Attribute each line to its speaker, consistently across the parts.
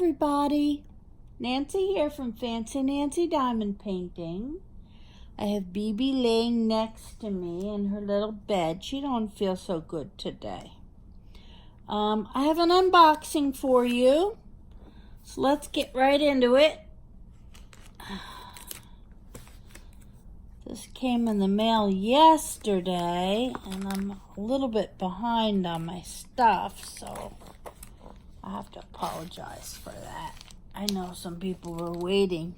Speaker 1: everybody. Nancy here from Fancy Nancy Diamond Painting. I have BB laying next to me in her little bed. She don't feel so good today. I have an unboxing for you. So let's get right into it. This came in the mail yesterday, and I'm a little bit behind on my stuff, so I have to apologize for that. I know some people were waiting.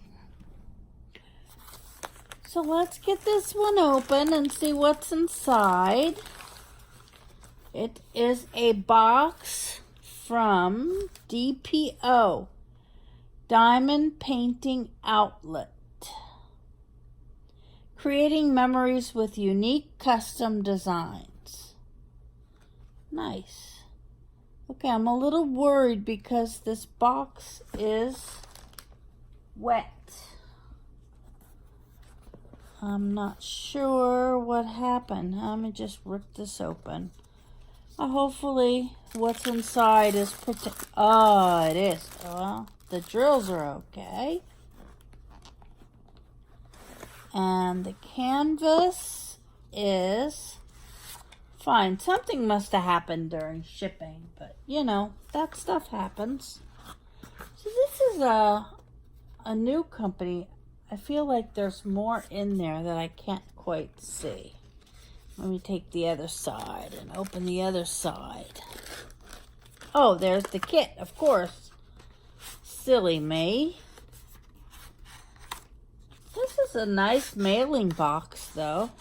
Speaker 1: So let's get this one open and see what's inside. It is a box from DPO, Diamond Painting Outlet. Creating memories with unique custom designs. Nice. Okay, I'm a little worried because this box is wet. I'm not sure what happened. Let me just rip this open. Hopefully what's inside is protected. Oh, it is. Well, the drills are okay. And the canvas is fine. Something must have happened during shipping, but you know, that stuff happens. So this is a new company. I feel like there's more in there that I can't quite see. Let me take the other side and open the other side. Oh, there's the kit, of course. Silly me. This is a nice mailing box, though.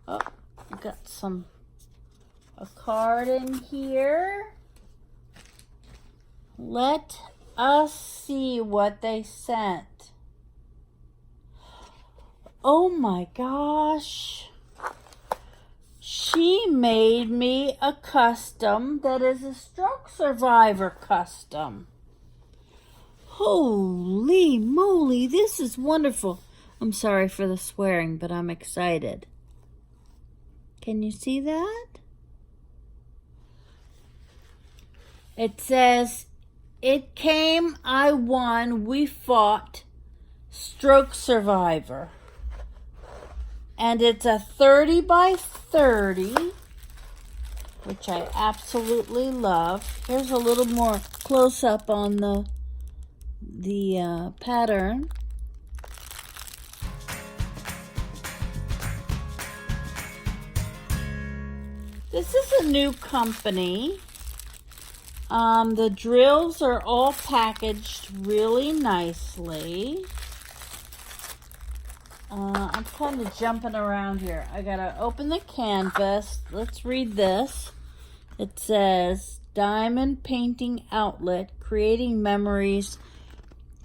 Speaker 1: Oh, got a card in here. Let us see what they sent. Oh my gosh. She made me a custom that is a stroke survivor custom. Holy moly, this is wonderful. I'm sorry for the swearing, but I'm excited. Can you see that? It says, "It came, I won, we fought, stroke survivor." And it's a 30 by 30, which I absolutely love. Here's a little more close up on the pattern. This is a new company. The drills are all packaged really nicely. I'm kind of jumping around here. I gotta open the canvas. Let's read this. It says, Diamond Painting Outlet, creating memories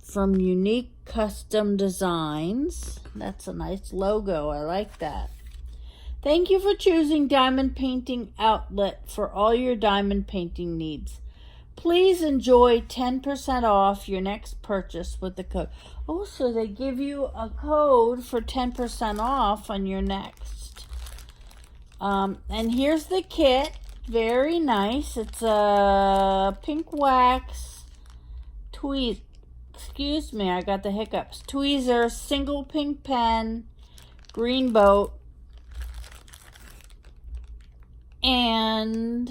Speaker 1: from unique custom designs. That's a nice logo. I like that. Thank you for choosing Diamond Painting Outlet for all your diamond painting needs. Please enjoy 10% off your next purchase with the code. Oh, so they give you a code for 10% off on your next. And here's the kit. Very nice. It's a pink wax tweezers. Excuse me, I got the hiccups. Tweezer, single pink pen, green boat, and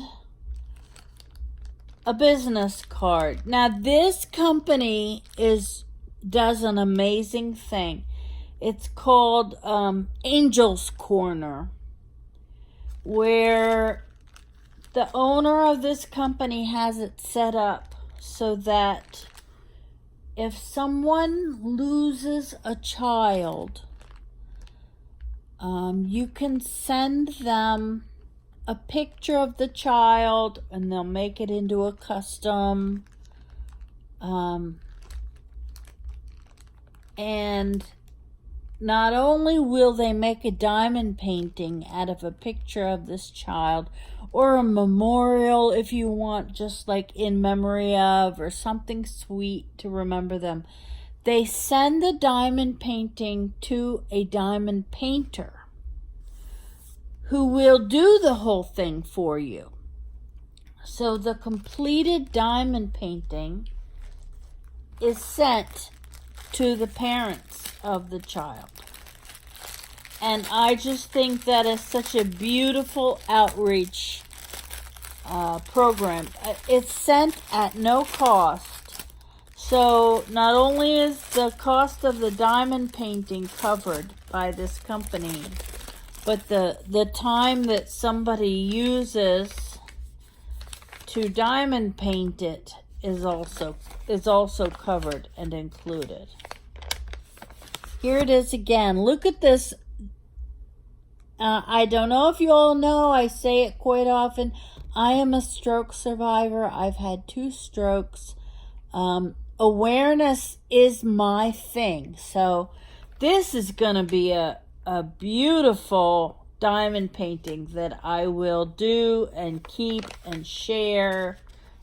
Speaker 1: a business card. Now this company does an amazing thing. It's called Angel's Corner, where the owner of this company has it set up so that if someone loses a child, you can send them a picture of the child and they'll make it into a custom. And not only will they make a diamond painting out of a picture of this child, or a memorial if you want, just like in memory of, or something sweet to remember them. They send the diamond painting to a diamond painter who will do the whole thing for you. So the completed diamond painting is sent to the parents of the child. And I just think that is such a beautiful outreach program. It's sent at no cost. So not only is the cost of the diamond painting covered by this company, but the time that somebody uses to diamond paint it is also covered and included. Here it is again. Look at this. I don't know if you all know, I say it quite often. I am a stroke survivor. I've had 2 strokes. Awareness is my thing. So this is going to be a beautiful diamond painting that I will do and keep and share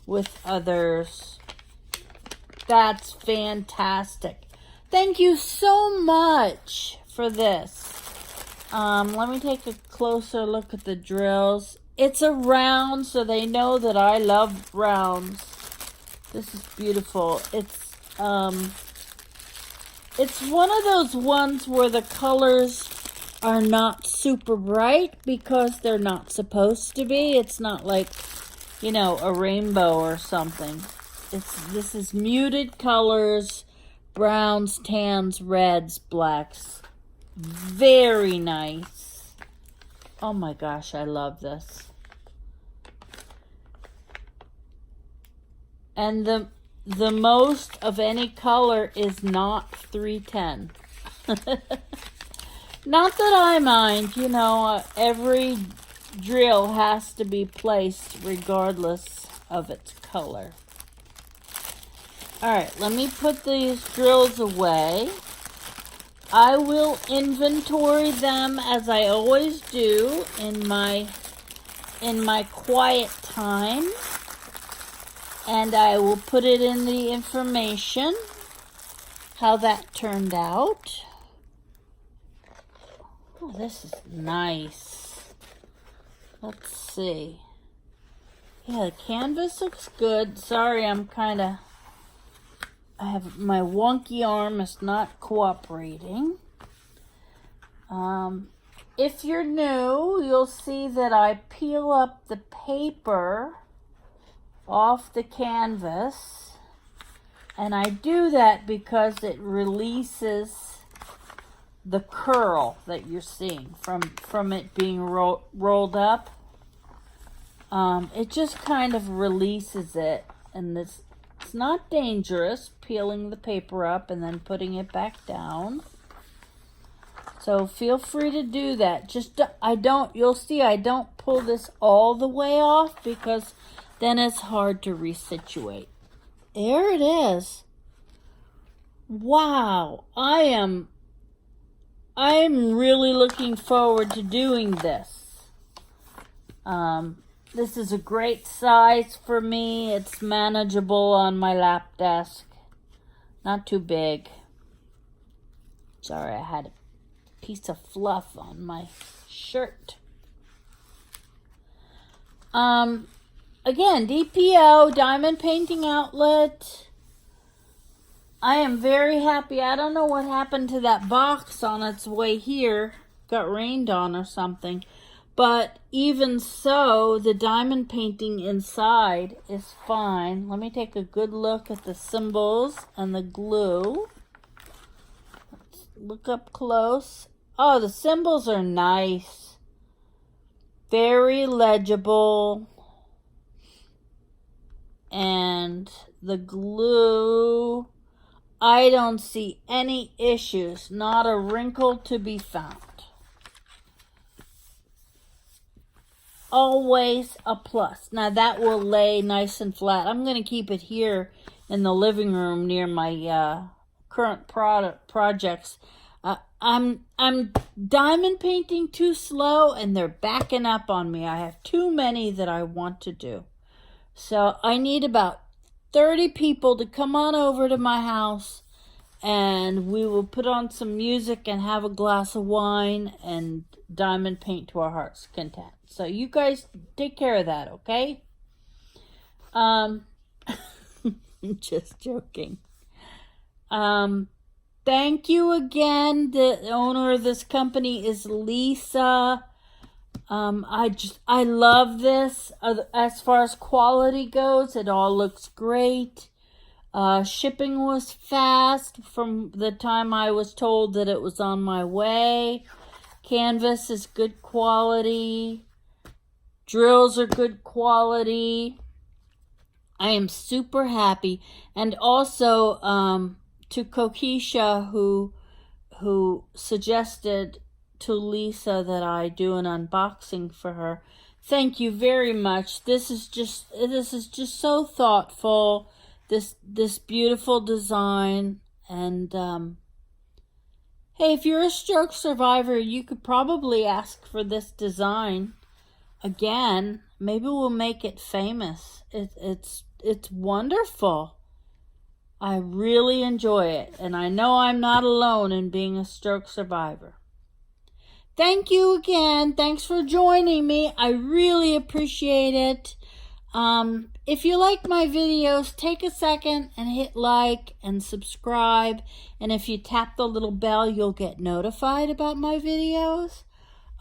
Speaker 1: with others. That's fantastic. Thank you so much for this. Let me take a closer look at the drills. It's a round, so they know that I love rounds. This is beautiful. It's one of those ones where the colors are not super bright because they're not supposed to be. It's not like, you know, a rainbow or something. This is muted colors, browns, tans, reds, blacks. Very nice. Oh my gosh, I love this. And the most of any color is not 310. Not that I mind, you know, every drill has to be placed regardless of its color. All right, let me put these drills away. I will inventory them as I always do in my quiet time. And I will put it in the information, how that turned out. Oh, this is nice. Let's see. Yeah, the canvas looks good. Sorry, I have my wonky arm is not cooperating. If you're new, you'll see that I peel up the paper off the canvas, and I do that because it releases the curl that you're seeing from it being rolled up. It just kind of releases it, and it's not dangerous peeling the paper up and then putting it back down. So feel free to do that. You'll see I don't pull this all the way off because then it's hard to resituate. There it is. Wow, I am really looking forward to doing this. This is a great size for me. It's manageable on my lap desk. Not too big. Sorry, I had a piece of fluff on my shirt. Again, DPO, Diamond Painting Outlet. I am very happy. I don't know what happened to that box on its way here. Got rained on or something. But even so, the diamond painting inside is fine. Let me take a good look at the symbols and the glue. Let's look up close. Oh, the symbols are nice. Very legible. And the glue, I don't see any issues. Not a wrinkle to be found. Always a plus. Now that will lay nice and flat. I'm going to keep it here in the living room near my current projects. I'm diamond painting too slow and they're backing up on me. I have too many that I want to do. So I need about 30 people to come on over to my house, and we will put on some music and have a glass of wine and diamond paint to our heart's content. So you guys take care of that, okay? Just joking. Thank you again. The owner of this company is Lisa. I love this. As far as quality goes, it all looks great. Shipping was fast from the time I was told that it was on my way. Canvas is good quality. Drills are good quality. I am super happy. And also to Kokisha, who suggested to Lisa that I do an unboxing for her. Thank you very much. This is just so thoughtful. This beautiful design. And hey, if you're a stroke survivor, you could probably ask for this design again. Maybe we'll make it famous. It's wonderful. I really enjoy it, and I know I'm not alone in being a stroke survivor. Thank you again. Thanks for joining me. I really appreciate it. If you like my videos, take a second and hit like and subscribe. And if you tap the little bell, you'll get notified about my videos.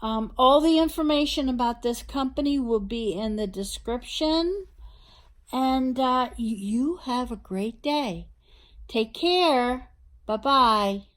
Speaker 1: All the information about this company will be in the description. And you have a great day. Take care. Bye-bye.